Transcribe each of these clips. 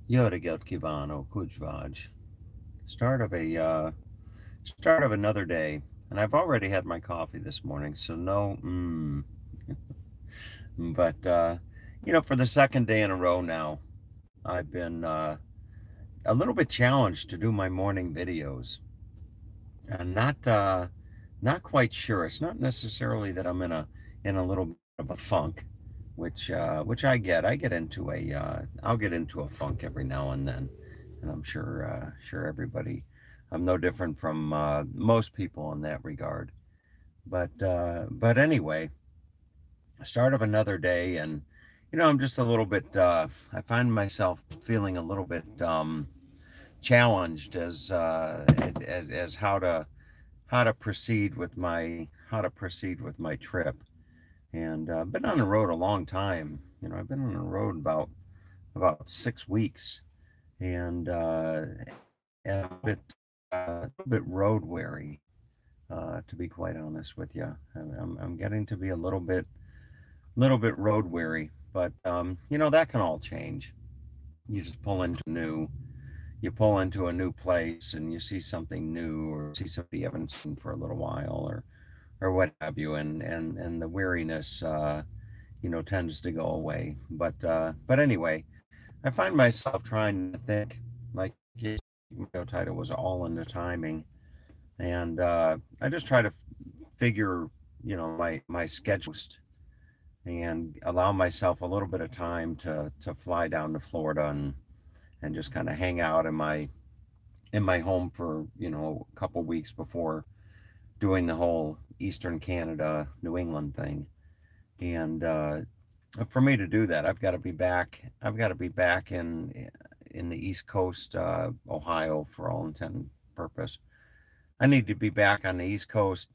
Jöreget kívánok, Kujvaj. Start of a start of another day, and I've already had my coffee this morning, so no. But for the second day in a row now, I've been a little bit challenged to do my morning videos, and not quite sure. It's not necessarily that I'm in a little bit of a funk, which I get. I get into a I'll get into a funk every now and then, and I'm sure everybody. I'm no different from most people in that regard. But anyway, start of another day, and I'm just a little bit. I find myself feeling a little bit challenged as how to proceed with my trip. And I've been on the road a long time. I've been on the road about 6 weeks, and and a little bit road weary. To be quite honest with you, I'm getting to be a little bit road weary. But that can all change. You just pull into a new place and you see something new or see somebody you haven't seen for a little while or what have you, and the weariness tends to go away. But anyway, I find myself trying to think, like his video title was all in the timing, and I just try to figure my schedule and allow myself a little bit of time to fly down to Florida and just kind of hang out in my home for a couple weeks before doing the whole Eastern Canada New England thing. And for me to do that, I've got to be back. I've got to be back in the East Coast, Ohio, for all intent and purpose. I need to be back on the East Coast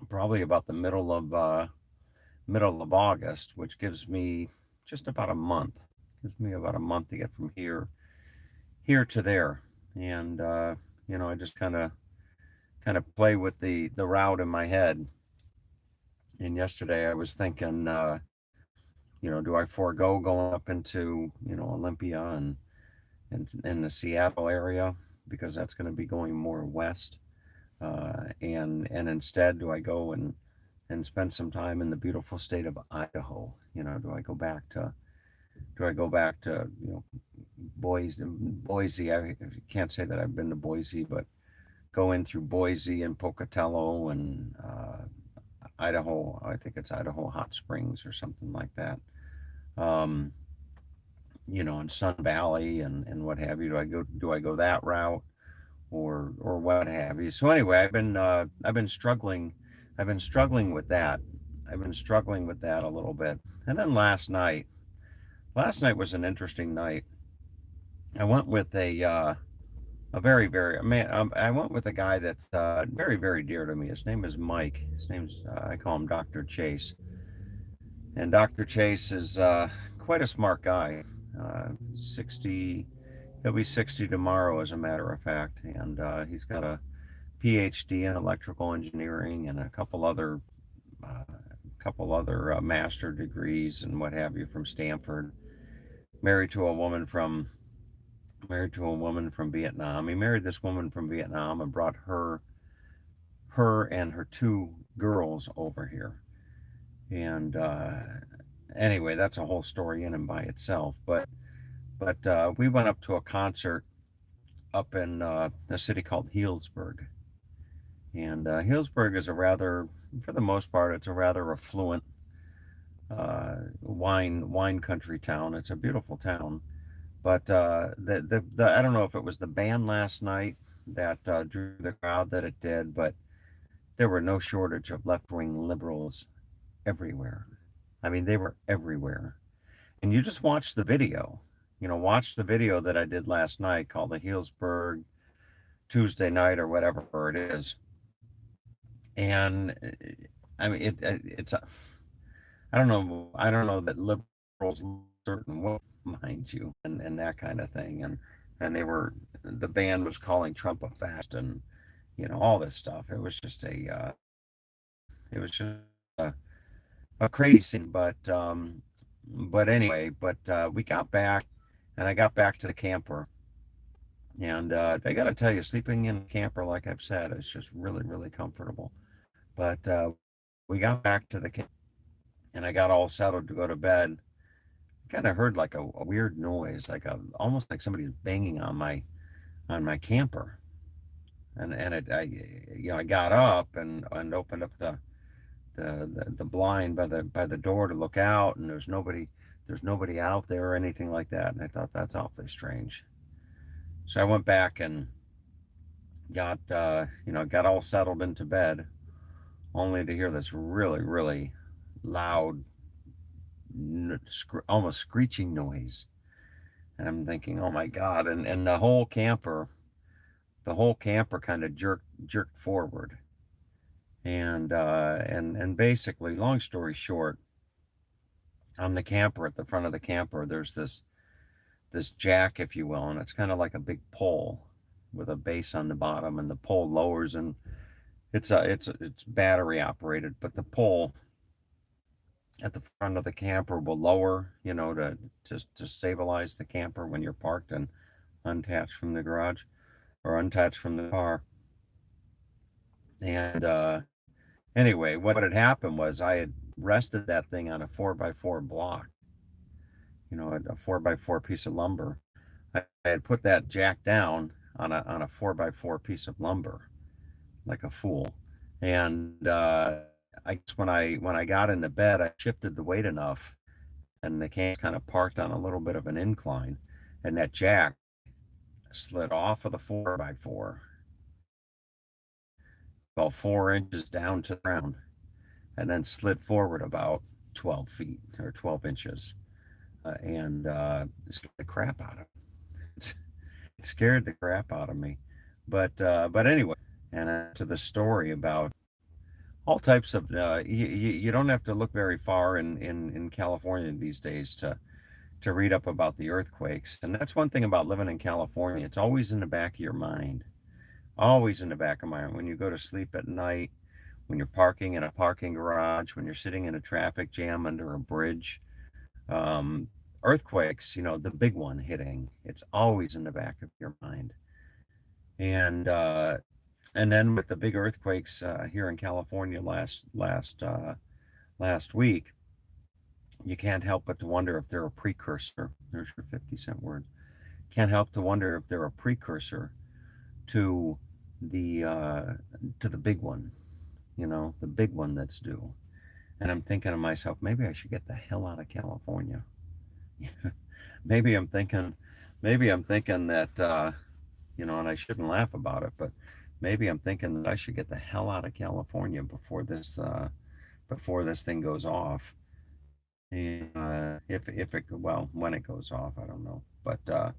probably about the middle of August, which gives me just about a month. Gives me about a month to get from here to there, and I just kind of play with the route in my head. And yesterday I was thinking, do I forego going up into Olympia and in the Seattle area because that's going to be going more west, and instead do I go and spend some time in the beautiful state of Idaho? Do I go back to Boise? I can't say that I've been to Boise, but go in through Boise and Pocatello and Idaho. I think it's Idaho Hot Springs or something like that. Um, in Sun Valley and what have you. Do I go that route or what have you? So anyway, I've been struggling. I've been struggling with that. I've been struggling with that a little bit. And then last night was an interesting night. I went with a very very man. I went with a guy that's very very dear to me. His name is Mike. His name's I call him Dr. Chase. And Dr. Chase is quite a smart guy. 60, he'll be 60 tomorrow, as a matter of fact. And he's got a PhD in electrical engineering and a couple other master degrees and what have you from Stanford. Married to a woman from Married to a woman from Vietnam. He married this woman from Vietnam and brought her and her two girls over here. And anyway, that's a whole story in and by itself. But we went up to a concert up in a city called Healdsburg, and Healdsburg is for the most part, it's a rather affluent wine country town. It's a beautiful town, but I don't know if it was the band last night that drew the crowd that it did, but there were no shortage of left wing liberals everywhere. I mean, they were everywhere. And you just watch the video. Watch the video that I did last night called the Healdsburg Tuesday night or whatever it is. And I mean, I don't know that liberals certain way, mind you, and that kind of thing. And the band was calling Trump a fascist and all this stuff. It was just a crazy scene. But anyway, we got back, and I got back to the camper. And I got to tell you, sleeping in a camper, like I've said, is just really, really comfortable. But we got back to the camp and I got all settled to go to bed. Kind of heard like a weird noise, like almost like somebody was banging on my camper. And I got up and opened up the blind by the door to look out, and there's nobody out there or anything like that. And I thought that's awfully strange. So I went back and got all settled into bed, only to hear this really, really loud, almost screeching noise. And I'm thinking, oh my God. And the whole camper kind of jerked forward. And basically, long story short, on the camper, at the front of the camper, there's this jack, if you will, and it's kind of like a big pole with a base on the bottom, and the pole lowers, and it's battery operated, but the pole at the front of the camper will lower, to stabilize the camper when you're parked and unattached from the garage or unattached from the car. And anyway, what had happened was I had rested that thing on a 4x4 block, a 4x4 piece of lumber. I had put that jack down on a 4x4 piece of lumber like a fool. And I guess when I got into bed, I shifted the weight enough, and the can kind of parked on a little bit of an incline, and that jack slid off of the 4x4 about 4 inches down to the ground, and then slid forward about 12 feet or 12 inches, and scared the crap out of me. It scared the crap out of me. But anyway, and to the story about all types of you don't have to look very far in California these days to read up about the earthquakes. And that's one thing about living in California. It's always in the back of your mind. Always in the back of my mind. When you go to sleep at night, when you're parking in a parking garage, when you're sitting in a traffic jam under a bridge, um, earthquakes, the big one hitting, it's always in the back of your mind. And and then with the big earthquakes here in California last week, you can't help but to wonder if they're a precursor. There's your 50-cent word. Can't help to wonder if they're a precursor to the uh, to the big one. The big one that's due. And I'm thinking to myself, maybe I should get the hell out of California. maybe I'm thinking, maybe I'm thinking that and I shouldn't laugh about it, but maybe I'm thinking that I should get the hell out of California before this thing goes off. And if it well when it goes off, I don't know. But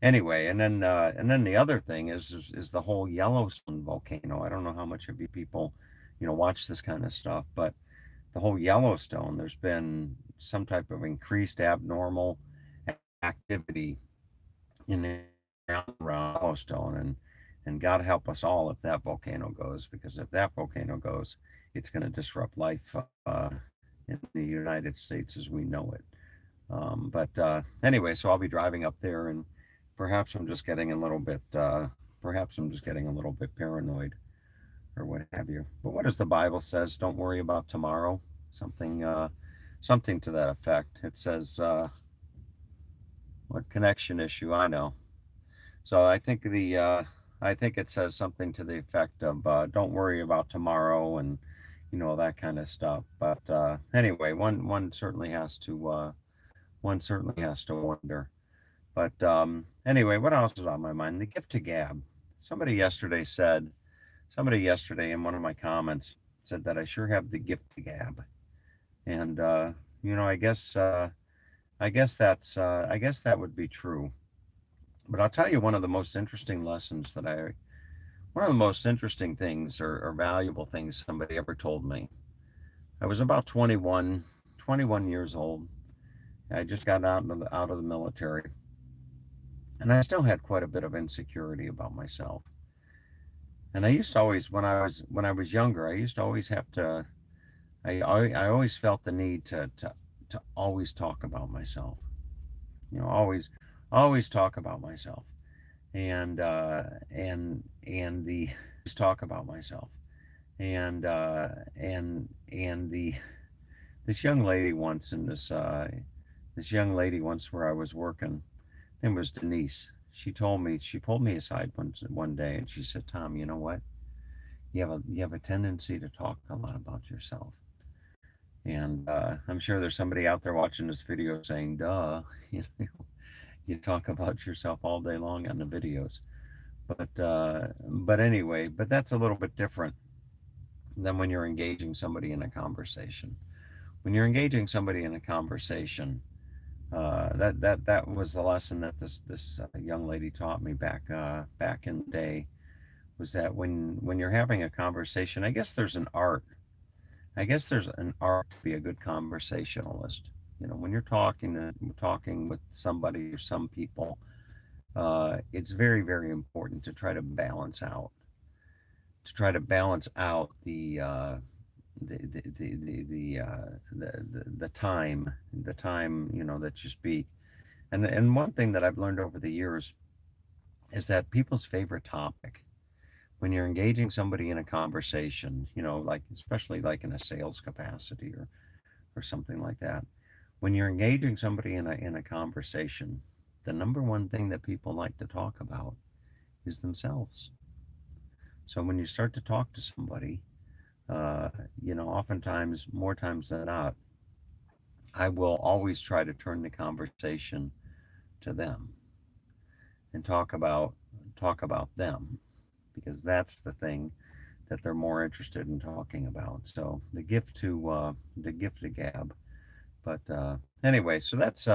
anyway, and then the other thing is the whole Yellowstone volcano. I don't know how much of you people watch this kind of stuff, but the whole Yellowstone, there's been some type of increased abnormal activity in the around Yellowstone, and God help us all if that volcano goes, because if that volcano goes, it's going to disrupt life in the United States as we know it. But anyway, so I'll be driving up there, and perhaps I'm just getting a little bit, perhaps I'm just getting a little bit paranoid or what have you. But what does the Bible says? Don't worry about tomorrow. Something to that effect. It says, what connection issue? I know. So I think it says something to the effect of, don't worry about tomorrow, and that kind of stuff. But anyway, one certainly has to wonder. But anyway, what else is on my mind? The gift to gab. Somebody yesterday said, somebody yesterday in one of my comments said that I sure have the gift to gab, and I guess that would be true. But I'll tell you one of the most interesting things or valuable things somebody ever told me. I was about 21 years old. I just got out of the military, and I still had quite a bit of insecurity about myself. And I used to always, when I was younger, I used to always have to. I always felt the need to always talk about myself. Always always talk about myself, and the talk about myself, and the this young lady once in this young lady once where I was working. Her name was Denise. She pulled me aside one day and she said, "Tom, you know what? You have a tendency to talk a lot about yourself." And I'm sure there's somebody out there watching this video saying, "Duh, you know, you talk about yourself all day long on the videos." But anyway, but that's a little bit different than when you're engaging somebody in a conversation. When you're engaging somebody in a conversation, that was the lesson that this young lady taught me back in the day, was that when you're having a conversation, I guess there's an art to be a good conversationalist. You know, when you're talking with somebody or some people, it's very important to try to balance out the time, you know, that you speak. And one thing that I've learned over the years is that people's favorite topic when you're engaging somebody in a conversation, you know, like especially like in a sales capacity or something like that, when you're engaging somebody in a conversation, the number one thing that people like to talk about is themselves. So when you start to talk to somebody, uh, you know, oftentimes, more times than not, I will always try to turn the conversation to them and talk about them, because that's the thing that they're more interested in talking about. So the gift to gab. But anyway, so that's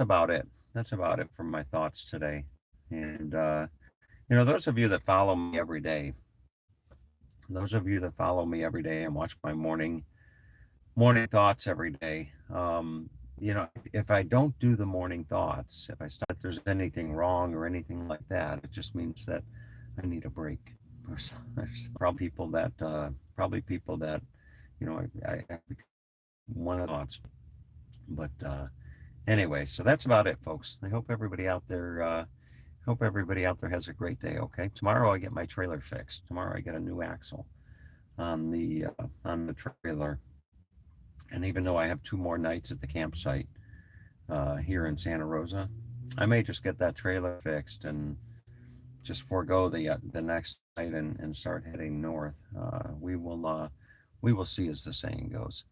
about it. That's about it for my thoughts today. And you know, those of you that follow me every day and watch my morning thoughts every day. You know, if I don't do the morning thoughts, if I start, if there's anything wrong or anything like that, it just means that I need a break. Or so, probably people that, you know, I have one of the thoughts. But anyway, so that's about it, folks. I hope everybody out there has a great day. Okay, tomorrow I get my trailer fixed. Tomorrow I get a new axle on the trailer, and even though I have 2 more nights at the campsite here in Santa Rosa, I may just get that trailer fixed and just forego the next night and start heading north. We will see, as the saying goes.